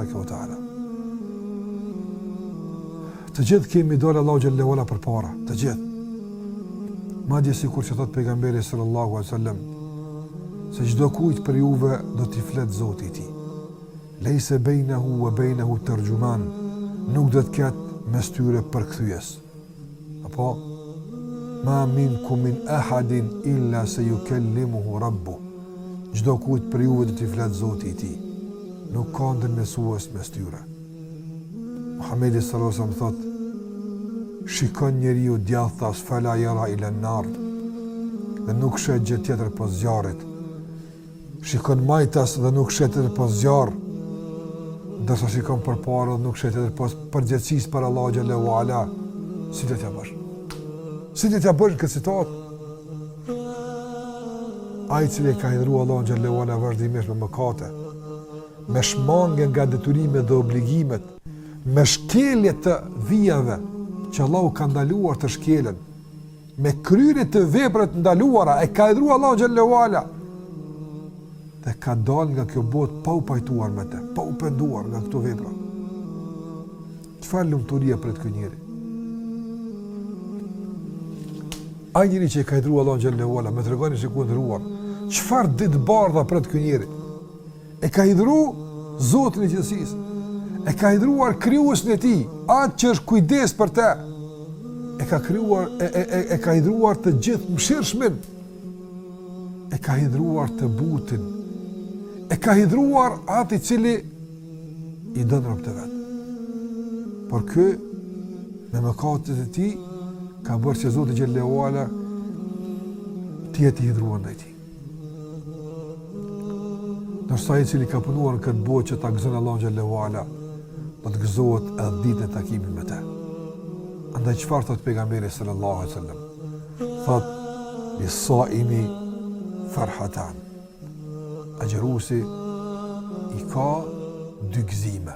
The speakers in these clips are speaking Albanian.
Ta'ala. Të gjithë kemi dole Allahu xhallahu ala për para, të gjithë. Madje sikur që thot pejgamberi sallallahu alaihi wasallam, se çdo kujt për juve do t'i flet Zoti i tij. Lejse bejnehu wa bejnehu tërgjuman, nuk do të ketë mes tyre përkthyes. Apo ma minkum min ahadin illa se yukellimuhu rabbu. Çdo kujt për juve do t'i flet Zoti i tij. Nuk ka ndërmjesues mes tyre. Muhamedi sallallahu alaihi wasallam thot: shikon njeriu djathtas fala yara ila an-nar, dhe nuk shet gjë tjetër pas zjarrit. Shikon majtas dhe nuk shet tjetër pas zjarr, ndërsa shikon përpara dhe nuk shet tjetër pas përgjegjësisë për Allahu xhallahu ala. Si do t'ja bësh? Si do t'ja bësh këtë situatë? Ai i cili ka hidhur Allahu xhallahu ala vazhdimisht me mëkate, me shmange nga detyrimet dhe obligimet, me shkelje të vijave që Allahu ka ndaluar të shkelen, me kryerje të veprave të ndaluara, e ka hidhur Allahu xhallahu ala dhe ka dalë nga kjo botë pa u pajtuar me te, pa u penduar nga këto vepra. Çfarë lumturia për këtë njeri? Ai njeri që ka hidhur Allahu xhallahu ala, më tregoni se ku ndëruar, çfarë ditë bardha për këtë njeri? E ka hidhur Zotin e gjithësisë, e ka hidhruar krijuesin e tij, atë që është kujdes për te, e ka krijuar, e ka hidhruar të gjithë mëshirshmin, e ka hidhruar të butin, e ka hidhruar atë i cili i don rob të vet. Por ky me mëkatet e tij ka bërë që Zoti xhallahu ala të jetë i hidhruar ndaj tij. Nërsa i cili ka punuar në këtë botë që ta gëzon Allahu xhallahu ala, do të gëzohet edhe ditën e takimit me te. Andaj çfarë thot pejgamberi sallallahu alaihi wasallam? Thot: "Lis-saimi farhatan." Agjëruesi i ka dy gëzime.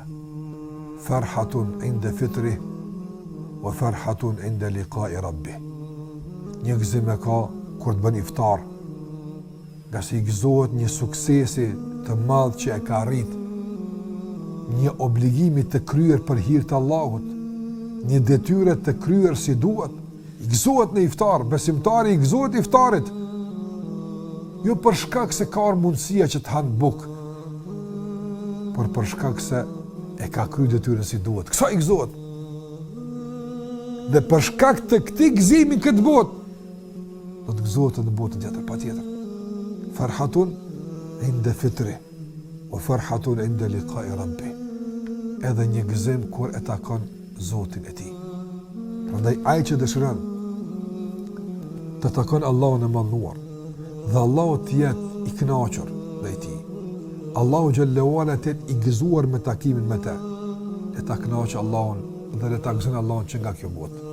Farhatun inda fitrih wa farhatun inda liqa'i rabbih. Një gëzim e ka kur të bën iftar, nga se i gëzohet një suksesi të madh që e ka arrit, një obligimi të kryer për hir të Allahut, një detyrë të kryer si duhet. I gëzohet në iftar, besimtari i gëzohet iftarit, jo për shkak se ka mundësia që të hanë bukë, por për shkak se e ka kryer detyrën si duhet. Kësa i gëzohet. Dhe për shkak të këtij gëzimi këtë botë, do të gëzohet në botën tjetër, patjetër. Farhatun inda fitri wa farhatun inda liqa'i rabbi. Edhe një gëzim kur e takon Zotin e tij. Prandaj ai që dëshiron të takon Allahun e mëdhenuar dhe Allahu të jetë i kënaqur ndaj tij, Allahu xhallahu ala të jetë i gëzuar me takimin me te, le ta kënaqë Allahun dhe le ta gëzon Allahun që nga kjo botë.